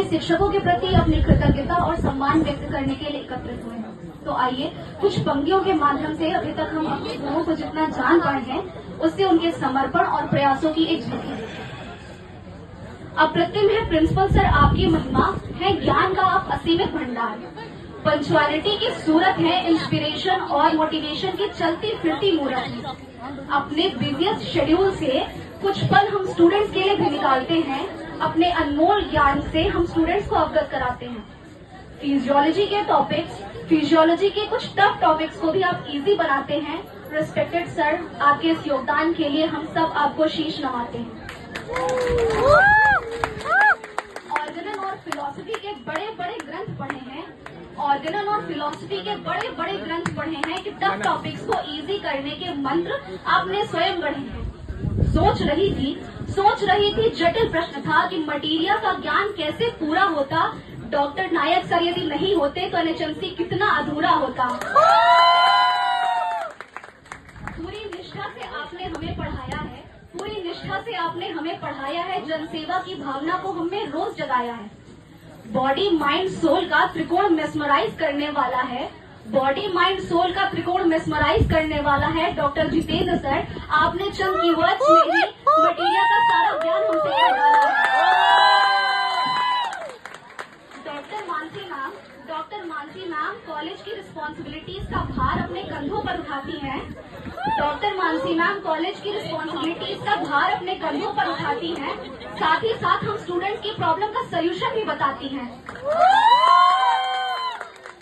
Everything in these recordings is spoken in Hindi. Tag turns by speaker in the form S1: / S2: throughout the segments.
S1: शिक्षकों के प्रति अपनी कृतज्ञता और सम्मान व्यक्त करने के लिए एकत्रित हुए हैं। तो आइए कुछ पंक्तियों के माध्यम से अभी तक हम अपने गुरुओं को जितना जान पाए हैं उससे उनके समर्पण और प्रयासों की एक झलकी देखें। अप्रतिम है प्रिंसिपल सर आपकी महिमा, है ज्ञान का आप असीमित भंडार। पंचुअलिटी की सूरत है इंस्पिरेशन और मोटिवेशन की चलती फिरती मूरत। अपने बिजिएस्ट शेड्यूल से कुछ पल हम स्टूडेंट्स के लिए भी निकालते हैं, अपने अनमोल ज्ञान से हम स्टूडेंट्स को अवगत कराते हैं। फिजियोलॉजी के कुछ टफ टॉपिक्स को भी आप इजी बनाते हैं। रिस्पेक्टेड सर, आपके इस योगदान के लिए हम सब आपको शीश नवाते हैं। ऑर्गेनन और फिलॉसफी के बड़े बड़े ग्रंथ पढ़े हैं, कि टफ टॉपिक्स को इजी करने के मंत्र आपने स्वयं गढ़े हैं। सोच रही थी जटिल प्रश्न था कि मटीरिया का ज्ञान कैसे पूरा होता। डॉक्टर नायक सर यदि नहीं होते तो एनएचएमसी कितना अधूरा होता। पूरी निष्ठा से आपने हमें पढ़ाया है, जनसेवा की भावना को हमें रोज जगाया है। बॉडी माइंड सोल का त्रिकोण मेस्मराइज करने वाला है डॉक्टर जितेंद्र सर। आपने चंद कीवर्ड्स में ही मटीरिया का सारा ज्ञान हमसे डाला है। डॉक्टर मानसी मैम कॉलेज की रिस्पॉन्सिबिलिटीज का भार अपने कंधों पर उठाती हैं। साथ ही साथ हम स्टूडेंट्स की प्रॉब्लम का सलूशन भी बताती हैं।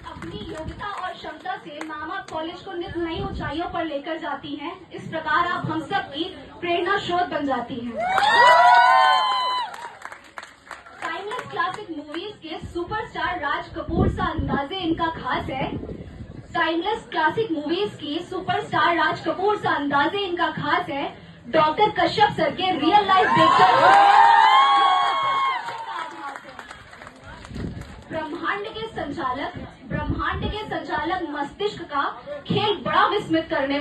S1: अपनी योग्यता और क्षमता से मैम आप कॉलेज को नित नई ऊंचाइयों पर लेकर जाती हैं। इस प्रकार आप हम सब की प्रेरणा स्रोत बन जाती हैं। टाइमलेस क्लासिक मूवीज के सुपरस्टार राज कपूर सा अंदाजे इनका खास है। डॉक्टर कश्यप सर के रियल लाइफ लेक्चर ब्रह्मांड के संचालक मस्तिष्क का खेल बड़ा विस्मित करने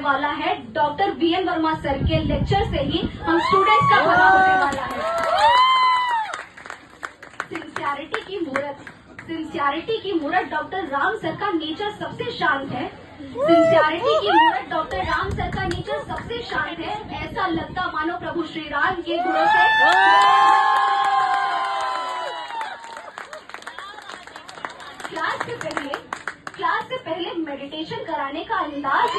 S1: वाला है। डॉक्टर वीएन वर्मा सर के लेक्चर से ही हम स्टूडेंट्स का भला होने वाला है। सिंसियरिटी की मूरत डॉक्टर राम सर का नेचर सबसे शांत है। ऐसा लगता मानो प्रभु श्री राम के गुणों से क्लास से पहले मेडिटेशन कराने का अंदाज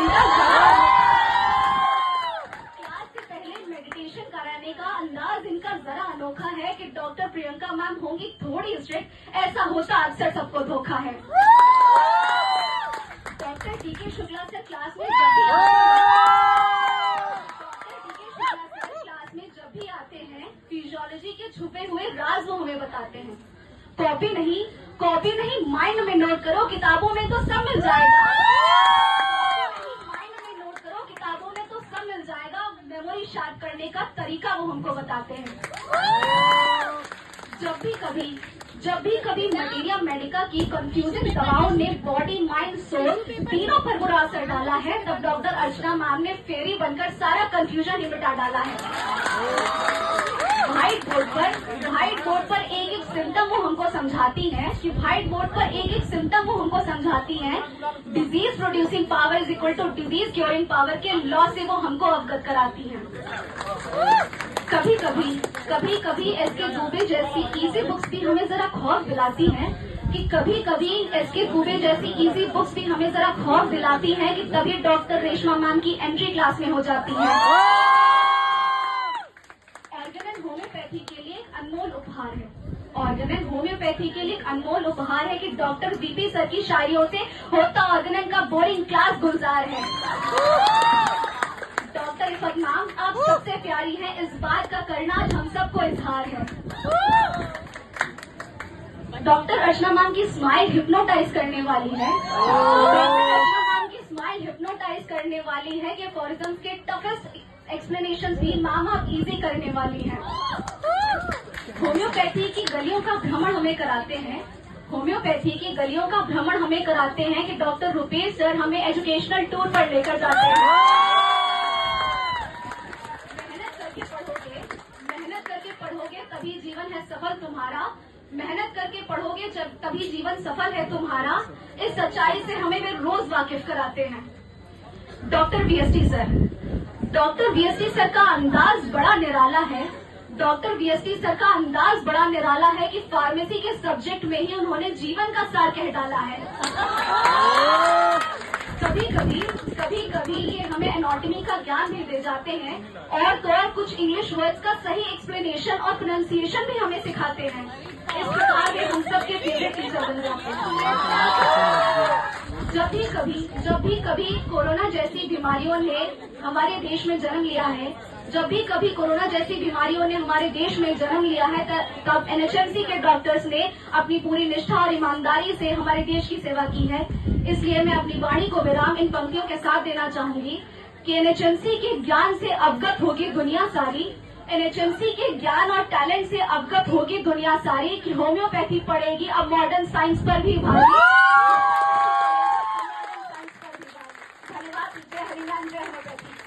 S1: इनका जरा अनोखा है कि डॉक्टर प्रियंका मैम होंगी थोड़ी स्ट्रिक्ट, ऐसा होता अक्सर सबको धोखा है। डॉक्टर टीके शुक्ला सर क्लास में जब भी आते हैं फिजियोलॉजी के छुपे हुए राज वो हमें बताते हैं। कॉपी नहीं माइंड में नोट करो, किताबों में तो सब मिल जाएगा। मेमोरी शार्प करने का तरीका वो हमको बताते हैं। जब भी कभी मटीरिया मेडिका की कंफ्यूजन दवाओं ने बॉडी माइंड सोल तीनों पर बुरा असर डाला है, तब डॉक्टर अर्चना मैम ने फेरी बनकर सारा कंफ्यूजन ही मिटा डाला है। व्हाइट बोर्ड पर एक एक सिम्टम वो हमको समझाती हैं। Disease producing power is equal to disease curing power के लॉ से वो हमको अवगत कराती हैं। कभी एसके दुबे जैसी इजी बुक्स भी हमें जरा खौफ दिलाती हैं कि तभी डॉक्टर रेशमा मैम की एंट्री क्लास में हो जाती है। ऑर्गेनन होम्योपैथी के लिए एक अनमोल उपहार है कि डॉक्टर बीपी सर की शायरियों से होता ऑर्गेनन का बोरिंग क्लास गुलजार है। डॉक्टर इफत मैम आप सबसे प्यारी हैं, इस बात का करना आज हम सबको इजहार है। डॉक्टर अर्चना मैम की स्माइल हिप्नोटाइज करने वाली है कि फॉरिज्म के टफेस्ट एक्सप्लेनेशन भी मैम आप इजी करने वाली हैं। होम्योपैथी की गलियों का भ्रमण हमें कराते हैं कि डॉक्टर रुपेश सर हमें एजुकेशनल टूर पर लेकर जाते हैं। सफल तुम्हारा, मेहनत करके पढ़ोगे जब तभी जीवन सफल है तुम्हारा, इस सच्चाई से हमें वे रोज वाकिफ कराते हैं। Doctor VST sir, doctor VST sir का अंदाज बड़ा निराला है। डॉक्टर वीएसटी सर का अंदाज बड़ा निराला है कि फार्मेसी के सब्जेक्ट में ही उन्होंने जीवन का सार कह डाला है। कभी कभी ये हमें एनाटॉमी का ज्ञान भी दे जाते हैं और तो और कुछ इंग्लिश वर्ड्स का सही एक्सप्लेनेशन और प्रोनाउंसिएशन भी हमें सिखाते हैं। इस प्रकार वे हम सबके फेवरेट टीचर बन जाते हैं। जब भी कभी कोरोना जैसी बीमारियों ने हमारे देश में जन्म लिया है, जब भी कभी कोरोना जैसी बीमारियों ने हमारे देश में जन्म लिया है, तब एनएचएमसी के डॉक्टर्स ने अपनी पूरी निष्ठा और ईमानदारी से हमारे देश की सेवा की है। इसलिए मैं अपनी वाणी को विराम इन पंक्तियों के साथ देना चाहूंगी कि एनएचएमसी के ज्ञान से अवगत होगी दुनिया सारी, एनएचएमसी के ज्ञान और टैलेंट से अवगत होगी दुनिया सारी कि होम्योपैथी पड़ेगी अब मॉडर्न साइंस पर भी भारी। धन्यवाद। जय हरिनाम, जय होम्योपैथी।